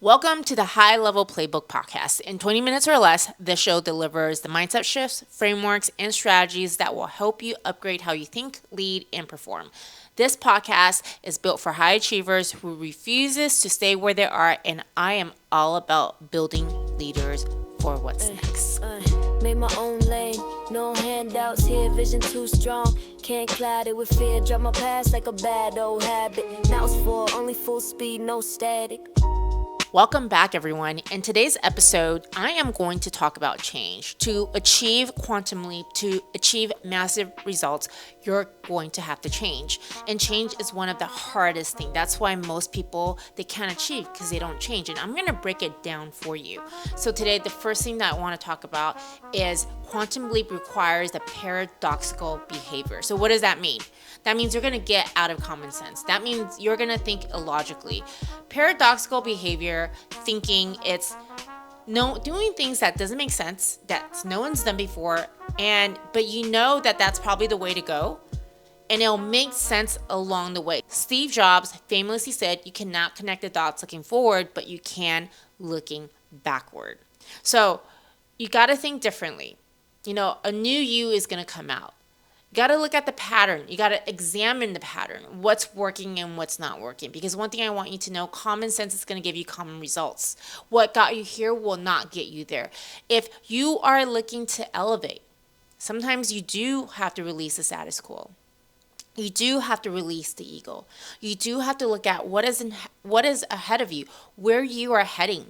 Welcome to the High Level Playbook podcast. In 20 minutes or less, this show delivers the mindset shifts, frameworks, and strategies that will help you upgrade how you think, lead, and perform. This podcast is built for high achievers who refuses to stay where they are, and I am all about building leaders for what's next. Made my own lane, no handouts here, vision too strong. Can't cloud it with fear, drop my past like a bad old habit. Now it's for only full speed, no static. Welcome back, everyone. In today's episode, I am going to talk about change. To achieve quantum leap, to achieve massive results, you're going to have to change. And change is one of the hardest things. That's why most people, they can't achieve because they don't change. And I'm going to break it down for you. So today, the first thing that I want to talk about is quantum leap requires the paradoxical behavior. So what does that mean? That means you're going to get out of common sense. That means you're going to think illogically. Paradoxical behavior, thinking it's doing things that doesn't make sense, that no one's done before, but you know that that's probably the way to go, and it'll make sense along the way. Steve Jobs famously said, you cannot connect the dots looking forward, but you can looking backward. So you got to think differently. A new you is going to come out. You got to look at the pattern. You got to examine the pattern, what's working and what's not working. Because one thing I want you to know, common sense is going to give you common results. What got you here will not get you there. If you are looking to elevate, sometimes you do have to release the status quo. You do have to release the ego. You do have to look at what is ahead of you, where you are heading.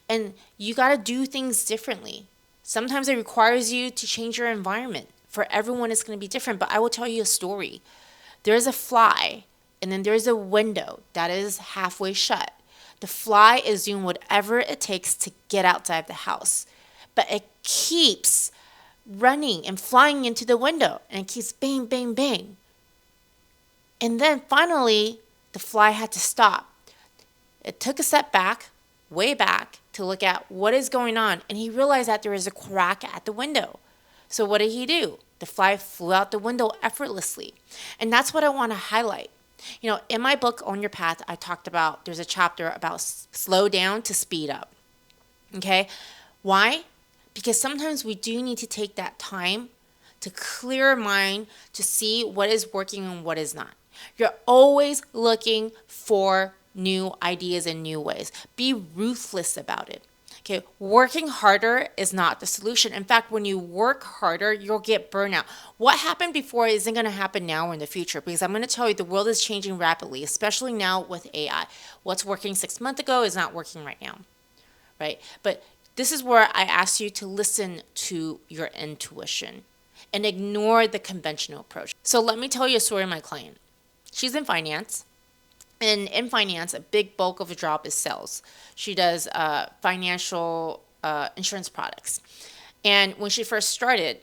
And you got to do things differently. Sometimes it requires you to change your environment. For everyone, it's going to be different, but I will tell you a story. There's a fly, and then there's a window that is halfway shut. The fly is doing whatever it takes to get outside the house, but it keeps running and flying into the window, and it keeps bang, bang, bang. And then finally, the fly had to stop. It took a step back, way back, to look at what is going on, and he realized that there is a crack at the window. So what did he do? The fly flew out the window effortlessly. And that's what I want to highlight. In my book, Own Your Path, I talked about, there's a chapter about slow down to speed up. Okay? Why? Because sometimes we do need to take that time to clear our mind to see what is working and what is not. You're always looking for new ideas and new ways. Be ruthless about it. Okay, working harder is not the solution. In fact, when you work harder, you'll get burnout. What happened before isn't going to happen now or in the future, because I'm going to tell you the world is changing rapidly, especially now with AI. What's working 6 months ago is not working right now, right? But this is where I ask you to listen to your intuition and ignore the conventional approach. So let me tell you a story of my client. She's in finance. And in finance, a big bulk of the job is sales. She does financial insurance products. And when she first started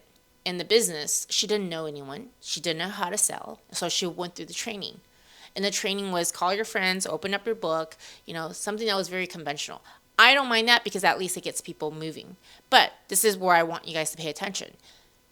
in the business, she didn't know anyone. She didn't know how to sell. So she went through the training. And the training was call your friends, open up your book, something that was very conventional. I don't mind that because at least it gets people moving. But this is where I want you guys to pay attention.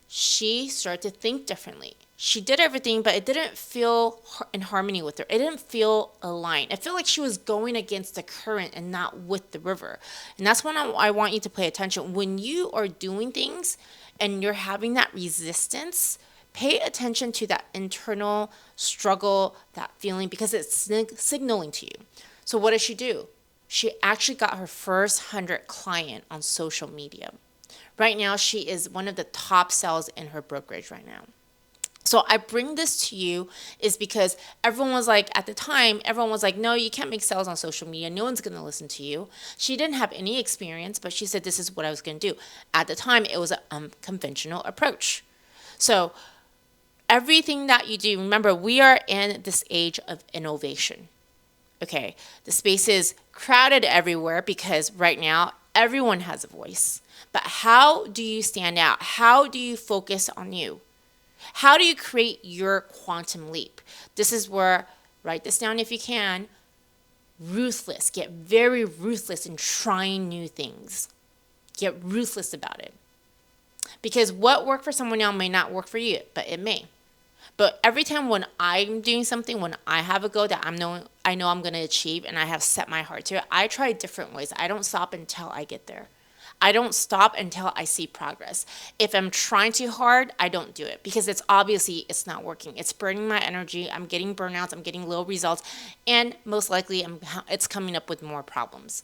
She started to think differently. She did everything, but it didn't feel in harmony with her. It didn't feel aligned. It felt like she was going against the current and not with the river. And that's when I want you to pay attention. When you are doing things and you're having that resistance, pay attention to that internal struggle, that feeling, because it's signaling to you. So what did she do? She actually got her first 100 client on social media. Right now, she is one of the top sales in her brokerage right now. So I bring this to you is because everyone was like, no, you can't make sales on social media. No one's going to listen to you. She didn't have any experience, but she said, this is what I was going to do. At the time, it was an unconventional approach. So everything that you do, remember, we are in this age of innovation. Okay, the space is crowded everywhere because right now, everyone has a voice. But how do you stand out? How do you focus on you? How do you create your quantum leap? This is where, write this down if you can, ruthless. Get very ruthless in trying new things. Get ruthless about it. Because what worked for someone else may not work for you, but it may. But every time when I'm doing something, when I have a goal that I know I'm going to achieve and I have set my heart to it, I try different ways. I don't stop until I get there. I don't stop until I see progress. If I'm trying too hard, I don't do it because it's not working. It's burning my energy. I'm getting burnouts. I'm getting low results, and most likely it's coming up with more problems.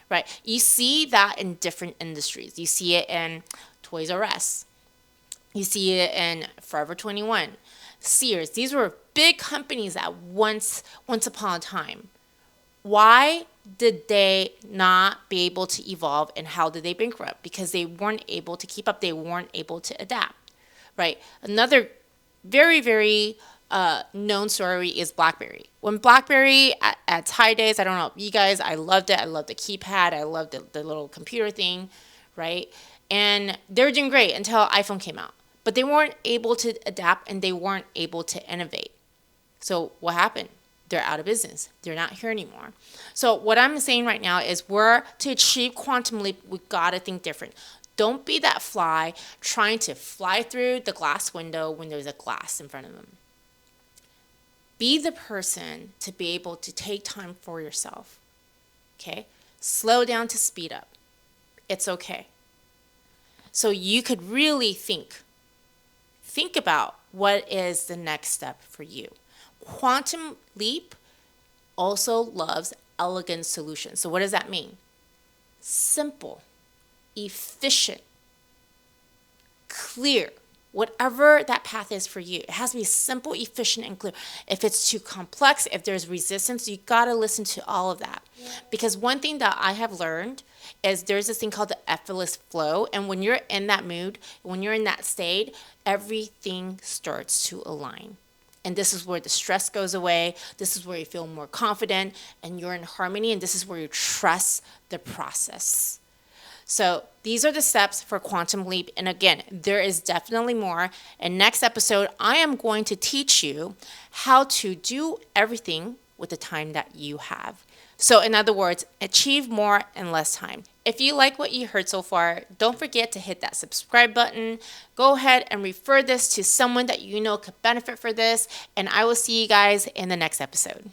Right? You see that in different industries. You see it in Toys R Us. You see it in Forever 21, Sears. These were big companies at once upon a time. Why did they not be able to evolve, and how did they bankrupt? Because they weren't able to keep up. They weren't able to adapt, right? Another very, very known story is BlackBerry. When BlackBerry at its high days, I don't know, you guys, I loved it. I loved the keypad. I loved the little computer thing, right? And they were doing great until iPhone came out. But they weren't able to adapt and they weren't able to innovate. So what happened? They're out of business. They're not here anymore. So what I'm saying right now is to achieve quantum leap, we gotta think different. Don't be that fly trying to fly through the glass window when there's a glass in front of them. Be the person to be able to take time for yourself. Okay? Slow down to speed up. It's okay. So you could really think about what is the next step for you. Quantum Leap also loves elegant solutions. So what does that mean? Simple, efficient, clear. Whatever that path is for you, it has to be simple, efficient, and clear. If it's too complex, if there's resistance, you gotta listen to all of that. Yeah. Because one thing that I have learned is there's this thing called the effortless flow. And when you're in that mood, when you're in that state, everything starts to align. And this is where the stress goes away. This is where you feel more confident and you're in harmony. And this is where you trust the process. So these are the steps for Quantum Leap. And again, there is definitely more. In next episode, I am going to teach you how to do everything with the time that you have. So in other words, achieve more in less time. If you like what you heard so far, don't forget to hit that subscribe button. Go ahead and refer this to someone that you know could benefit for this. And I will see you guys in the next episode.